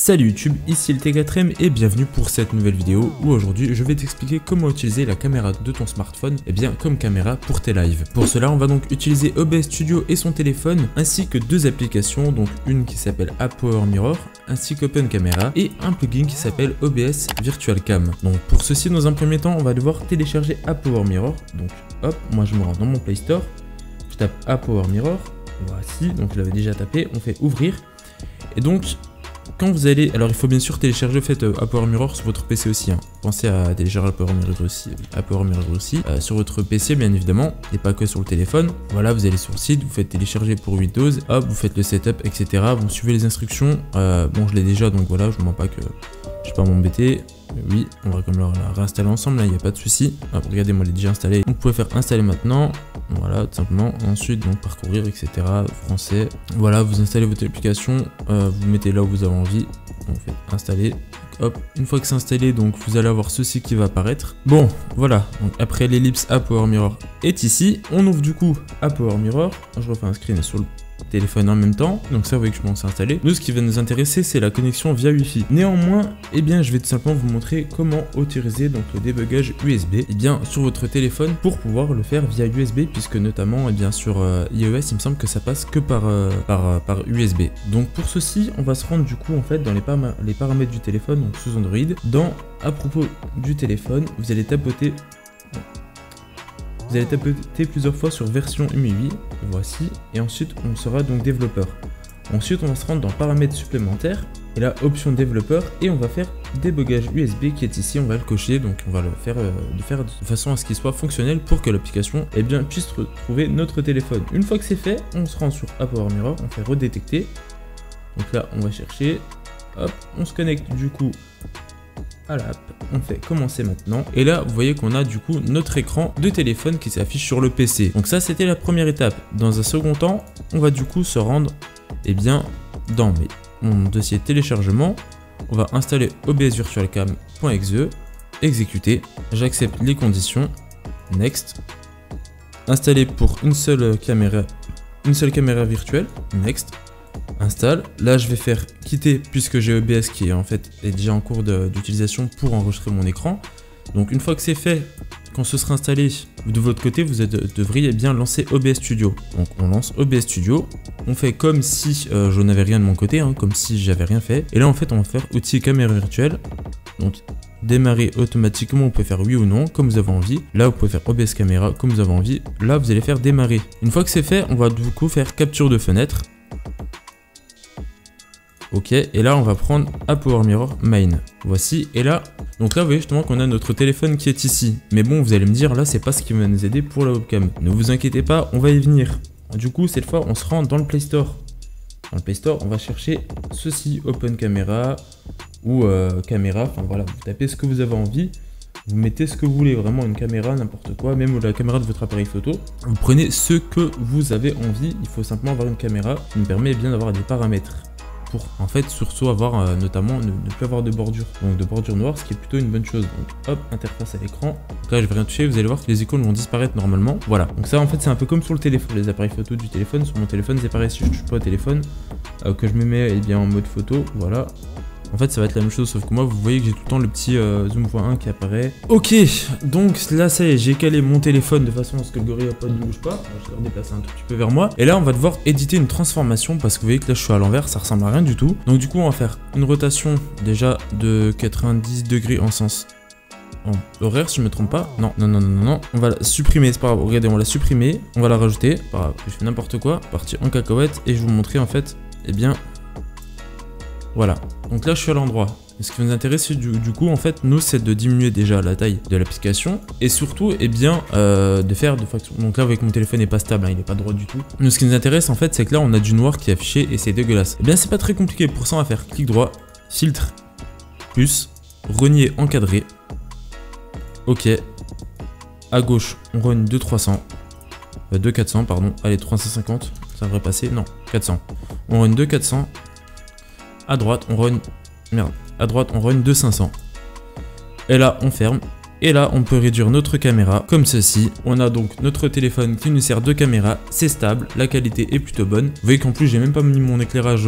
Salut YouTube, ici le T4M et bienvenue pour cette nouvelle vidéo où aujourd'hui je vais t'expliquer comment utiliser la caméra de ton smartphone comme caméra pour tes lives. Pour cela on va donc utiliser OBS Studio et son téléphone ainsi que deux applications, donc une qui s'appelle App Power Mirror ainsi qu'Open Camera et un plugin qui s'appelle OBS Virtual Cam. Donc pour ceci dans un premier temps on va devoir télécharger App Power Mirror. Donc hop, moi je me rends dans mon Play Store, je tape App Power Mirror, voici, donc je l'avais déjà tapé, on fait ouvrir et donc quand vous allez, alors il faut bien sûr télécharger App Power Mirror sur votre PC aussi, hein. Pensez à télécharger App Power Mirror aussi, sur votre PC bien évidemment, et pas que sur le téléphone. Voilà, vous allez sur le site, vous faites télécharger pour Windows, hop, vous faites le setup, etc. Vous suivez les instructions, bon je l'ai déjà donc voilà, je ne mens pas que je vais pas m'embêter. Oui, on va comme la réinstaller ensemble, là il n'y a pas de souci. Regardez, moi je l'ai déjà installé. Donc, vous pouvez faire installer maintenant, voilà, tout simplement. Ensuite, donc parcourir, etc. Français. Voilà, vous installez votre application, vous mettez là où vous avez envie. On fait installer. Hop, une fois que c'est installé, donc vous allez avoir ceci qui va apparaître. Bon, voilà. Donc après l'ellipse App Power Mirror est ici. On ouvre du coup App Power Mirror. Je refais un screen sur le téléphone en même temps, donc ça vous voyez que je pense installer. Nous ce qui va nous intéresser c'est la connexion via Wi-Fi. Néanmoins, eh bien je vais tout simplement vous montrer comment autoriser donc le débugage USB sur votre téléphone pour pouvoir le faire via USB, puisque notamment sur iOS il me semble que ça passe que par USB. Donc pour ceci on va se rendre du coup en fait dans les paramètres du téléphone, donc sous Android. Dans à propos du téléphone, vous allez tapoter plusieurs fois sur version MIUI, voici, et ensuite on sera donc développeur. Ensuite on va se rendre dans paramètres supplémentaires, et là option développeur, et on va faire débugage USB qui est ici, on va le cocher, donc on va le faire de façon à ce qu'il soit fonctionnel pour que l'application puisse retrouver notre téléphone. Une fois que c'est fait, on se rend sur App Power Mirror, on fait redétecter, donc là on va chercher, hop, on se connecte du coup à l'app, on fait commencer maintenant et là vous voyez qu'on a du coup notre écran de téléphone qui s'affiche sur le PC. Donc ça c'était la première étape. Dans un second temps on va du coup se rendre dans mon dossier téléchargement, on va installer obsvirtualcam.exe, exécuter, j'accepte les conditions, next, installer pour une seule caméra virtuelle, next, installe. Là je vais faire quitter puisque j'ai OBS qui est déjà en cours d'utilisation pour enregistrer mon écran. Donc une fois que c'est fait, quand ce sera installé de votre côté, vous devriez bien lancer OBS Studio. Donc on lance OBS Studio, on fait comme si je n'avais rien de mon côté, comme si j'avais rien fait. Et là en fait on va faire outil caméra virtuelle. Donc démarrer automatiquement, vous pouvez faire oui ou non comme vous avez envie. Là vous pouvez faire OBS caméra comme vous avez envie. Là vous allez faire démarrer. Une fois que c'est fait, on va du coup faire capture de fenêtre. Ok, et là on va prendre App Power Mirror Main. Voici, et là, donc là vous voyez justement qu'on a notre téléphone qui est ici. Mais bon, vous allez me dire, là c'est pas ce qui va nous aider pour la webcam. Ne vous inquiétez pas, on va y venir. Du coup, cette fois, on se rend dans le Play Store. Dans le Play Store, on va chercher ceci, Open Camera ou caméra. Enfin voilà, vous tapez ce que vous avez envie. Vous mettez ce que vous voulez, vraiment une caméra, n'importe quoi, même la caméra de votre appareil photo. Vous prenez ce que vous avez envie. Il faut simplement avoir une caméra qui nous permet bien d'avoir des paramètres. Pour en fait surtout avoir notamment ne plus avoir de bordure, donc de bordure noire, ce qui est plutôt une bonne chose. Donc hop, interface à l'écran, donc là je vais rien toucher, vous allez voir que les icônes vont disparaître normalement. Voilà, donc ça en fait c'est un peu comme sur le téléphone, les appareils photo du téléphone. Sur mon téléphone c'est pareil, si je touche pas au téléphone, que je me mets en mode photo, voilà. En fait ça va être la même chose, sauf que moi vous voyez que j'ai tout le temps le petit zoom x1 qui apparaît. Ok, donc là ça y est, j'ai calé mon téléphone de façon à ce que le gorille ne bouge pas. Je vais le déplacer un tout petit peu vers moi. Et là on va devoir éditer une transformation parce que vous voyez que là je suis à l'envers, ça ressemble à rien du tout. Donc du coup on va faire une rotation déjà de 90 degrés en sens horaire si je me trompe pas. Non, on va la supprimer, c'est pas grave, regardez on l'a supprimé, on va la rajouter, pas grave, je fais n'importe quoi, partie en cacahuète et je vais vous montrer en fait, voilà, donc là je suis à l'endroit. Ce qui nous intéresse du coup en fait nous c'est de diminuer déjà la taille de l'application et surtout de faire de façon. Donc là vous voyez que mon téléphone n'est pas stable, il n'est pas droit du tout. Nous ce qui nous intéresse en fait c'est que là on a du noir qui est affiché et c'est dégueulasse. C'est pas très compliqué, pour ça on va faire clic droit, filtre, plus, renier encadré. Ok, à gauche on renie 2300, 2400 pardon, allez 350, ça devrait passer, non 400. On renie 2400. À droite, on run 2500. Et là, on ferme. Et là, on peut réduire notre caméra comme ceci. On a donc notre téléphone qui nous sert de caméra, c'est stable, la qualité est plutôt bonne. Vous voyez qu'en plus, j'ai même pas mis mon éclairage,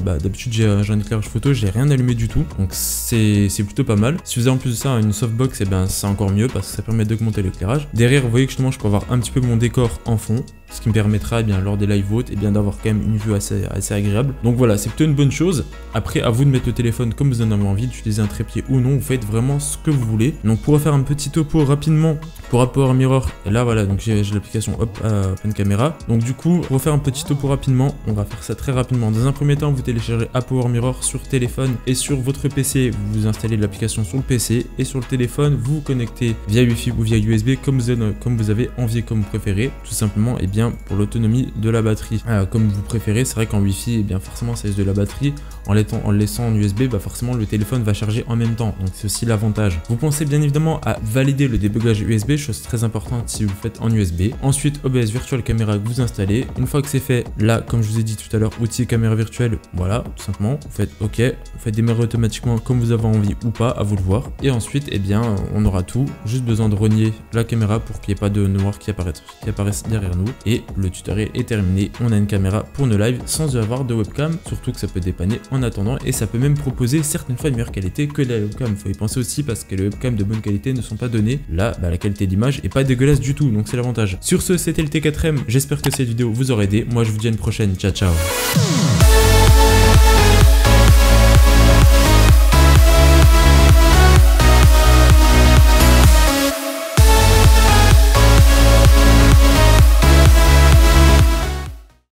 d'habitude j'ai un éclairage photo, j'ai rien allumé du tout. Donc c'est plutôt pas mal. Si vous avez en plus de ça une softbox, et ben c'est encore mieux parce que ça permet d'augmenter l'éclairage. Derrière, vous voyez que justement, je peux avoir un petit peu mon décor en fond, ce qui me permettra lors des live votes d'avoir quand même une vue assez agréable. Donc voilà, c'est plutôt une bonne chose. Après, à vous de mettre le téléphone comme vous en avez envie, d'utiliser un trépied ou non, vous faites vraiment ce que vous voulez. Donc pour faire un petit topo rapidement pour Power Mirror, et là voilà, donc j'ai l'application Open Camera. Donc du coup, pour faire un petit topo rapidement, on va faire ça très rapidement. Dans un premier temps, vous téléchargez Power Mirror sur téléphone et sur votre PC, vous installez l'application sur le PC et sur le téléphone, vous vous connectez via Wi-Fi ou via USB comme vous avez envie, comme vous préférez. Tout simplement, et bien pour l'autonomie de la batterie, comme vous préférez. C'est vrai qu'en Wi-Fi, et bien forcément ça laisse de la batterie. En le laissant en USB, forcément le téléphone va charger en même temps. Donc c'est aussi l'avantage. Vous pensez bien évidemment à valider le débugage USB, chose très importante si vous le faites en USB. Ensuite, OBS Virtual Camera que vous installez. Une fois que c'est fait, là, comme je vous ai dit tout à l'heure, outil caméra virtuelle, voilà, tout simplement. Vous faites OK, vous faites démarrer automatiquement comme vous avez envie ou pas, à vous de voir. Et ensuite, eh bien, on aura tout. Juste besoin de renier la caméra pour qu'il n'y ait pas de noir qui apparaisse derrière nous. Et le tutoriel est terminé. On a une caméra pour nos lives sans avoir de webcam, surtout que ça peut dépanner en attendant et ça peut même proposer certaines fois une meilleure qualité que la webcam. Faut y penser aussi parce que les webcams de bonne qualité ne sont pas données. Là, la qualité d'image est pas dégueulasse du tout, donc c'est l'avantage. Sur ce, c'était le T4M. J'espère que cette vidéo vous aura aidé. Moi, je vous dis à une prochaine. Ciao, ciao.